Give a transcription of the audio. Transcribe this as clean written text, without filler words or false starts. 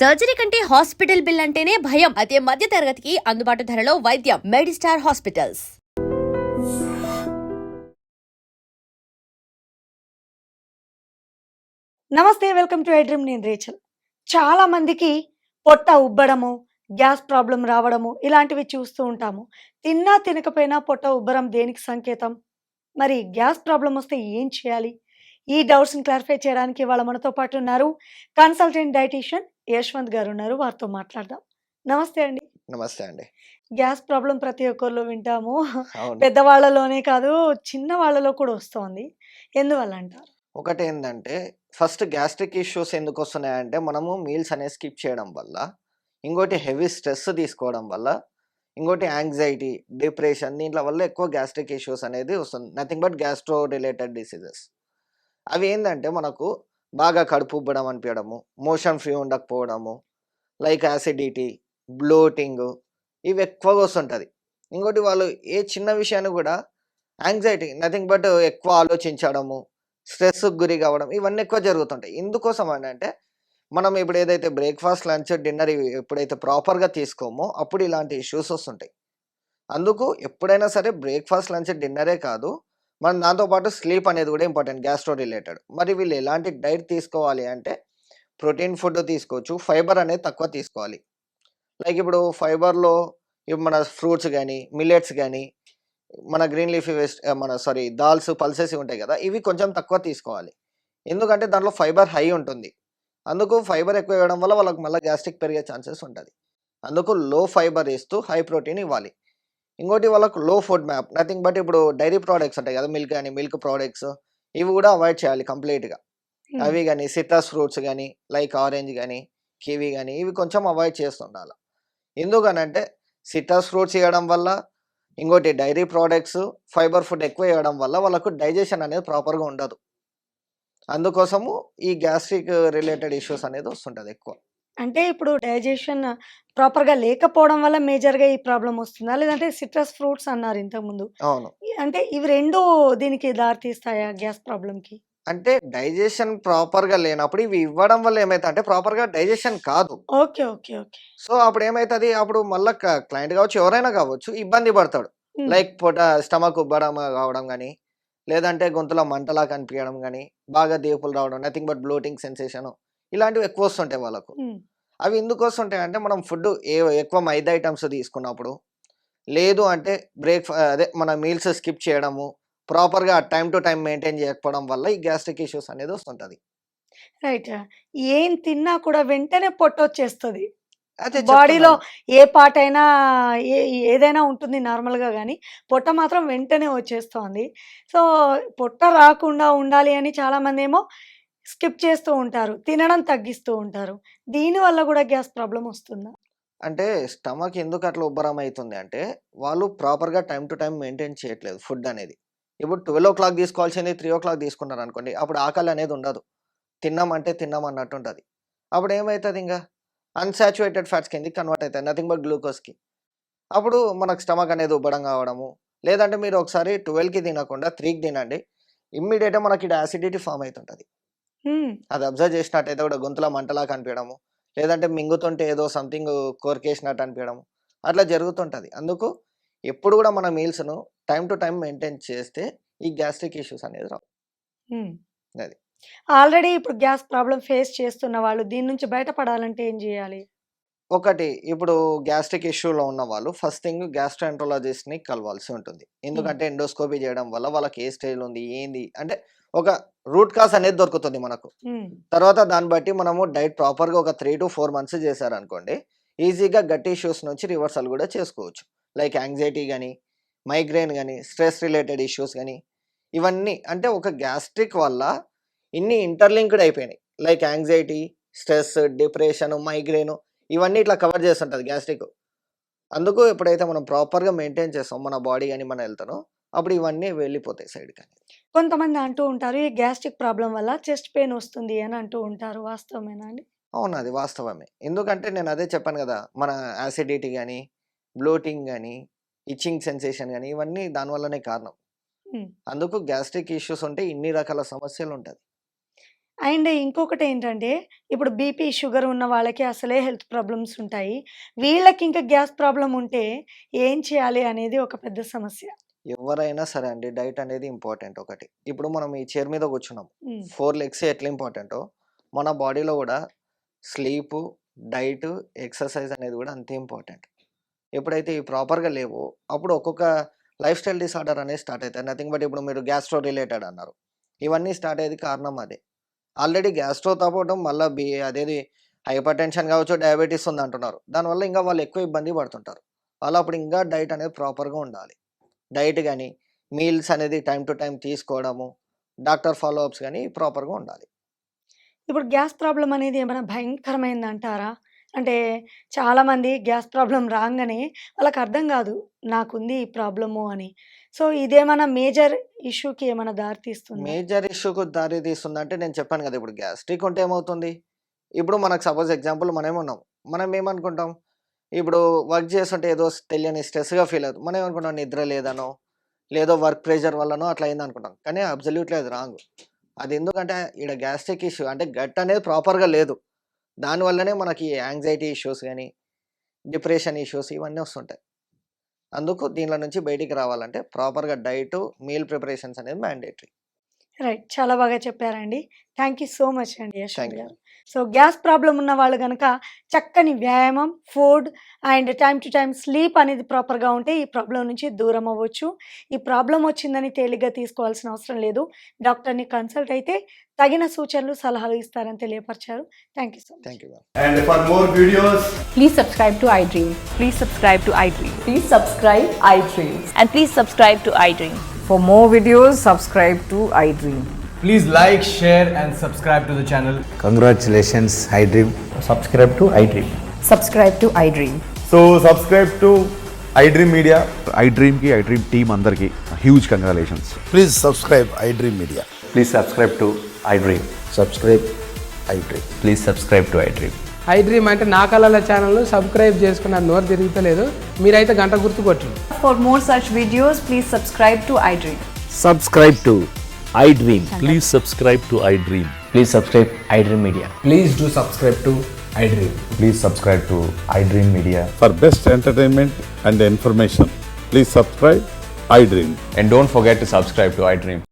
Surgery కంటే hospital bill అంటేనే భయం. అదే మధ్య తరగతికి అందుబాటు ధరలో వైద్యం. Medistar hospitals. నమస్తే, వెల్కమ్ టు ఐడ్రీమ్. నేను రేచల్. చాలా మందికి పొట్ట ఉబ్బడము, గ్యాస్ ప్రాబ్లం రావడము ఇలాంటివి చూస్తూ ఉంటాము. తిన్నా తినకపోయినా పొట్ట ఉబ్బరం దేనికి సంకేతం? మరి గ్యాస్ ప్రాబ్లం వస్తే ఏం చేయాలి? ఈ డౌట్స్‌ని క్లారిఫై చేయడానికి ఇవాళ మనతో పాటు ఉన్నారు కన్సల్టెంట్ డైటీషియన్ యశ్వంత్ గారు ఉన్నారు. వారితో మాట్లాడదాం. నమస్తే అండి. నమస్తే అండి. గ్యాస్ ప్రాబ్లం ప్రతి ఒక్కరిలో వింటాము. అవును. పెద్దవాళ్ళలోనే కాదు, చిన్న వాళ్ళలో కూడా వస్తోంది. ఎందువల్ల అంటారు? ఒకటేందంటే ఫస్ట్ గ్యాస్ట్రిక్ ఇష్యూస్ ఎందుకొస్తున్నాయంటే మనము మీల్స్ అనేది స్కిప్ చేయడం వల్ల, ఇంకోటి హెవీ స్ట్రెస్ తీసుకోవడం వల్ల, ఇంకోటి యాంగ్జైటీ, డిప్రెషన్ దీంట్ల వల్ల ఎక్కువ గ్యాస్ట్రిక్ ఇష్యూస్ అనేది వస్తుంది. Nothing but gastro related diseases. అవి ఏందంటే మనకు బాగా కడుపు ఉబ్బడం అనిపియడము, మోషన్ ఫ్రీ ఉండకపోవడము, లైక్ యాసిడిటీ, బ్లోటింగు ఇవి ఎక్కువగా వస్తుంటది. ఇంకోటి వాళ్ళు ఏ చిన్న విషయాన్ని గూడా యాంగ్జైటీ నథింగ్ బట్ ఎక్కువ ఆలోచించడము, స్ట్రెస్‌కి గురి కావడం ఇవన్నీ ఎక్కువ జరుగుతుంటాయి. ఎందుకోసం అనంటే మనం ఇప్పుడు ఏదైతే బ్రేక్‌ఫాస్ట్, లంచ్, డిన్నర్ ఇవి ఎప్పుడైతే ప్రాపర్‌గా తీసుకోమో అప్పుడు ఇలాంటి ఇష్యూస్ వస్తుంటాయి. అందుకు ఎప్పుడైనా సరే బ్రేక్‌ఫాస్ట్, లంచ్, డిన్నరే కాదు. మనం దాంతో పాటు స్లీప్ అనేది కూడా ఇంపార్టెంట్ గ్యాస్ట్రో రిలేటెడ్. మరి వీళ్ళు ఎలాంటి డైట్ తీసుకోవాలి అంటే ప్రోటీన్ ఫుడ్ తీసుకోవచ్చు. ఫైబర్ అనేది తక్కువ తీసుకోవాలి. లైక్ ఇప్పుడు ఫైబర్‌లో ఇప్పుడు మన ఫ్రూట్స్ గాని, మిల్లెట్స్ గాని, మన గ్రీన్ లీఫీ దాల్స్, పల్సెస్ ఉంటాయి గదా! ఇవి కొంచెం తక్కువ తీసుకోవాలి. ఎందుకంటే దాంట్లో ఫైబర్ హై ఉంటుంది. అందుకు ఫైబర్ ఎక్కువ ఇవ్వడం వల్ల వాళ్ళకి మళ్ళా గ్యాస్ట్రిక్ పెరిగే ఛాన్సెస్ ఉంటది. అందుకు లో ఫైబర్ ఇస్తూ హై ప్రోటీన్ ఇవ్వాలి. ఇంకోటి వాళ్ళకు లో ఫుడ్ మ్యాప్ నథింగ్ బట్ ఇప్పుడు డైరీ ప్రొడక్ట్స్ ఉంటాయి గదా! మిల్క్ గాని, మిల్క్ ప్రొడక్ట్స్ ఇవి గూడా అవాయిడ్ చేయాలి కంప్లీట్‌గా. హ్మ్. అవి గాని, సిట్రస్ ఫ్రూట్స్ గాని, లైక్ ఆరెంజ్ గాని, కివి గాని ఇవి కొంచెం అవాయిడ్ చేస్తుండాల. ఎందుకనంటే సిట్రస్ ఫ్రూట్స్ ఇవ్వడం వల్ల, ఇంకోటి డైరీ ప్రొడక్ట్స్, ఫైబర్ ఫుడ్ ఎక్కువ ఇవ్వడం వల్ల వాళ్ళకు డైజెషన్ అనేది ప్రాపర్‌గా ఉండదు. అందుకోసము ఈ గ్యాస్ట్రిక్ రిలేటెడ్ ఇష్యూస్ అనేది వస్తుంటది ఎక్కువ. అంటే ఇప్పుడు డైజెషన్ ప్రాపర్‌గా లేకపోవడం వల్ల మేజర్‌గా ఈ ప్రాబ్లమ్ వస్తుందా? లేదంటే సిట్రస్ ఫ్రూట్స్ అన్నారు ఇంతకుముందు. అవును. అంటే ఇవి 2 దీనికి దారి తీస్తాయా గ్యాస్ ప్రాబ్లమ్‌కి? అంటే డైజెషన్ ప్రాపర్‌గా లేనప్పుడు ఇవి ఇవ్వడం వల్ల ఏమైతదంటే ప్రాపర్‌గా డైజెషన్ కాదు. ఓకే. ఓకే. ఓకే. సో, అప్పుడేమైతది అప్పుడు మళ్ళా క్లయింట్ గావచ్చు, ఎవరైనా గావచ్చు ఇబ్బంది పడతాడు. హ్మ్. లైక్ స్టమక్ ఉబ్బడం కావడం గాని, లేదంటే గొంతులో మంటలా కనిపియడం గాని, బాగా దేపులు రావడం, నథింగ్ బట్ బ్లోటింగ్ సెన్సేషను ఇలాంటివి ఎక్కువొస్తుంటాయి వాళ్ళకు. హ్మ్. అవి ఎందుకొస్తుంటాయంటే మనం ఫుడ్డు ఎక్కువ మైదా ఐటెమ్స్ తీసుకున్నప్పుడు, లేదు అంటే అదే మన మీల్స్ స్కిప్ చేయడము, ప్రాపర్‌గా టైమ్ టు టైమ్ మెయింటైన్ చేయకపోవడం వల్ల ఈ గ్యాస్ట్రిక్ ఇష్యూస్ అనేది వస్తుంటది. రైట్. ఏం తిన్నా కూడా వెంటనే పొట్టొచ్చేస్తది. అదే బాడీలో చెప్తున్నాను. ఏ పార్ట్ అయినా ఏ ఏదైనా ఉంటుంది నార్మల్‌గా గానీ, పొట్ట మాత్రం వెంటనే వచ్చేస్తోంది. సో, పొట్ట రాకుండా ఉండాలి అని చాలామందేమో స్కిప్ చేస్తూ ఉంటారు. తినడం తగ్గిస్తూ ఉంటారు. దీనివల్ల గూడా గ్యాస్ ప్రాబ్లమ్ వస్తుందా? అంటే స్టమక్ ఎందుకు అట్లా ఉబ్బరం అయితుంది అంటే, వాళ్ళు ప్రాపర్‌గా టైమ్ టు టైమ్ మెయింటైన్ చేయట్లేదు ఫుడ్ అనేది. ఇప్పుడు 12:00 తీసుకోవాల్సింది 3:00 తీసుకున్నారనుకోండి, అప్పుడు ఆకలి అనేది ఉండదు. తిన్నామంటే తిన్నాం అన్నట్టుంటది. అప్పుడు ఏమైతదింక అన్‌సాచురేటెడ్ ఫ్యాట్స్ కిందకి కన్వర్ట్ అయితాయి. నథింగ్ బట్ గ్లూకోజ్‌కి. అప్పుడు మనకు స్టమక్ అనేది ఉబ్బడం కావడము, లేదంటే మీరు ఒకసారి 12కి తినకుండా 3కి తినండి. ఇమ్మీడియేట్‌గా మనకి ఈడ యాసిడిటీ ఫార్మ్ అయితుంటది. హ్మ్. అది అబ్జర్వ్ చేసినట్టయితే కూడా గొంతులో మంటలా కనిపియడము, లేదంటే మింగుతుంటే ఏదో సంథింగ్ కొరికేసినట్టు అనిపియడము, అట్లా జరుగుతుంటది. అందుకు ఎప్పుడు కూడా మన మీల్స్‌ను టైమ్ టు టైమ్ మెయింటైన్ చేస్తే ఈ గ్యాస్ట్రిక్ ఇష్యూస్ అనేది రావు. హ్మ్. అది. ఆల్రెడీ ఇప్పుడు గ్యాస్ ప్రాబ్లమ్ ఫేస్ చేస్తున్న వాళ్ళు దీని నుంచి బయటపడాలంటే ఏం జేయాలి? ఒకటి ఇప్పుడు గ్యాస్ట్రిక్ ఇష్యూలో ఉన్నవాళ్ళు ఫస్ట్ థింగ్ గ్యాస్ట్రోఎంటరాలజిస్ట్‌ని కలవాల్సి ఉంటుంది. హ్మ్. ఎందుకంటే ఎండోస్కోపీ చేయడం వల్ల వాళ్ళకి ఏ స్టేజ్‌లో ఉంది, ఏంది అంటే ఒక రూట్ కాజ్ అనేది దొరుకుతుంది మనకు. హ్మ్. తర్వాత దాన్ని బట్టి మనము డైట్ ప్రాపర్‌గా ఒక 3-4 మంత్స్ చేశారనుకోండి, ఈజీగా గట్ ఇష్యూస్ నుంచి రివర్సల్ గూడా చేసుకోవచ్చు. లైక్ యాంగ్జైటీ గాని, మైగ్రేన్ గాని, స్ట్రెస్ రిలేటెడ్ ఇష్యూస్ గాని, ఇవన్నీ అంటే ఒక గ్యాస్ట్రిక్ వల్ల ఇన్ని ఇంటర్‌లింక్డ్ అయిపోయినాయి. Like anxiety, stress, depression, migraine ఇవన్నీ ఇట్లా కవర్ చేస్తుంటది గ్యాస్ట్రిక్. అందుకు ఎప్పుడైతే మనం ప్రాపర్‌గా మెయింటైన్ చేస్తామో మన బాడీ గాని, మన హెల్త్‌ను అప్పుడు ఇవన్నీ వెళ్ళిపోతాయి సైడ్‌కని. కొంతమంది అంటూ ఉంటారు, ఈ గ్యాస్ట్రిక్ ప్రాబ్లమ్ వల్ల చెస్ట్ పెయిన్ వస్తుంది అని అంటూ ఉంటారు. వాస్తవమేనా అండి? అవును. అది వాస్తవమే. ఎందుకంటే నేనదే చెప్పాను గదా! మన యాసిడిటీ గాని, బ్లోటింగ్ గాని, ఇచ్చింగ్ సెన్సేషన్ గాని ఇవన్నీ దాని వల్లనే కారణం. హ్మ్. అందుకు గ్యాస్ట్రిక్ ఇష్యూస్ ఉంటే ఇన్ని రకాల సమస్యలుంటది. అండ్ ఇంకొకటి ఏంటంటే, ఇప్పుడు బీపీ, షుగర్ ఉన్న వాళ్ళకి అసలే హెల్త్ ప్రాబ్లమ్స్ ఉంటాయి. వీళ్ళకి ఇంకా గ్యాస్ ప్రాబ్లమ్ ఉంటే ఏం చేయాలి అనేది ఒక పెద్ద సమస్య. ఎవరైనా సరే అండి డైట్ అనేది ఇంపార్టెంట్ ఒకటి. ఇప్పుడు మనం ఈ చైర్ మీద కూర్చున్నాం. హ్మ్. 4 లెగ్స్ ఎట్లా ఇంపార్టెంటో మన బాడీలో గూడా స్లీపు, డైట్, ఎక్సర్సైజ్ అనేది గూడా అంతే ఇంపార్టెంట్. ఎప్పుడైతే ఇవి ప్రాపర్‌గా లేవో అప్పుడు ఒక్కొక్క లైఫ్ స్టైల్ డిసార్డర్ అనేది స్టార్ట్ అయితాయి. నథింగ్ బట్ ఇప్పుడు మీరు గ్యాస్ట్రో రిలేటెడ్ అన్నారు. ఇవన్నీ స్టార్ట్ అయ్యేది కారణం అదే. ఆల్రెడీ గ్యాస్ట్రోతో పాటు మళ్ళా అదేది హైపర్ టెన్షన్ కావచ్చు, డయాబెటిస్ ఉందంటున్నారు. దానివల్ల ఇంకా వాళ్ళు ఎక్కువ ఇబ్బంది పడుతుంటారు. వాళ్ళు అప్పుడు ఇంకా డైట్ అనేది ప్రాపర్‌గా ఉండాలి. డైట్ గాని, మీల్స్ అనేది టైమ్ టు టైమ్ తీసుకోవడము, డాక్టర్ ఫాలో అప్స్ గాని ప్రాపర్‌గా ఉండాలి. ఇప్పుడు గ్యాస్ ప్రాబ్లమ్ అనేది ఏమైనా భయంకరమైందంటారా? అంటే చాలామంది గ్యాస్ ప్రాబ్లమ్ రాంగానే వాళ్ళకి అర్థం గాదు. నాకుంది ఈ ప్రాబ్లము అని. సో, ఇదేమన్నా మేజర్ ఇష్యూకి ఏమైనా దారి తీస్తుందా? మేజర్ ఇష్యూకు దారి తీస్తుందంటే నేను చెప్పాను కదా! ఇప్పుడు గ్యాస్ట్రిక్ ఉంటే ఏమవుతుంది? ఇప్పుడు మనకు సపోజ్ ఎగ్జాంపుల్ మనమే ఉన్నాం. మనం ఏమనుకుంటాం? ఇప్పుడు వర్క్ చేస్తుంటే ఏదో తెలియని స్ట్రెస్‌గా ఫీల్ అవుతాం. మనం ఏమనుకుంటాం నిద్ర లేదనో, లేదో వర్క్ ప్రెషర్ వల్లనో అట్లా అయిందనుకుంటాం. కానీ అబ్సల్యూట్‌లీ అది రాంగ్. అది ఎందుకంటే ఈడ గ్యాస్ట్రిక్ ఇష్యూ అంటే గట్ అనేది ప్రాపర్‌గా లేదు. దానివల్లనే మనకి యాంగ్జైటీ ఇష్యూస్ గాని, డిప్రెషన్ ఇష్యూస్ ఇవన్నీ వస్తుంటాయి. అందుకు దీనిలో నుంచి బయటికి రావాలంటే ప్రాపర్‌గా డైటు, మీల్ ప్రిపరేషన్స్ అనేది మ్యాండేటరీ. రైట్. చాలా బాగా చెప్పారండి. థ్యాంక్ యూ సో మచ్ అండి యశ్వంత్ థాంక్ యూ. గారు. సో, గ్యాస్ ప్రాబ్లమ్ ఉన్న వాళ్ళు గనక చక్కని వ్యాయామం, food and time to time sleep అనేది ప్రాపర్‌గా ఉంటే ఈ ప్రాబ్లమ్ నుంచి దూరం అవ్వచ్చు. ఈ ప్రాబ్లమ్ వచ్చిందని తేలిగ్గా తీసుకోవాల్సిన అవసరం లేదు. డాక్టర్‌ని కన్సల్ట్ అయితే తగిన సూచనలు, సలహాలు ఇస్తారని తెలియపరిచారు. Thank you so much. Thank you ma'am. And for more videos, Please subscribe to iDream. Please subscribe to iDream. Please subscribe iDream. And please subscribe to iDream. For more videos, subscribe to iDream. please like, share, and subscribe to the channel. Congratulations, iDream. subscribe to iDream. Subscribe to iDream. So subscribe to iDream Media. iDream की iDream team अंदर की huge congratulations. Please subscribe iDream Media. Please subscribe to iDream. Subscribe iDream. Please subscribe to iDream. iDream అంటే నా కళల channel subscribe చేసుకున్న నోరు తిరుగుతలేదు మీరైతే గంట గుర్తు కొట్టండి. For more such videos, please subscribe to iDream. Subscribe to iDream. Please subscribe to iDream. Please subscribe iDream Media. Please do subscribe to iDream. Please subscribe to iDream Media. For best entertainment and information, please subscribe iDream. And don't forget to subscribe to iDream.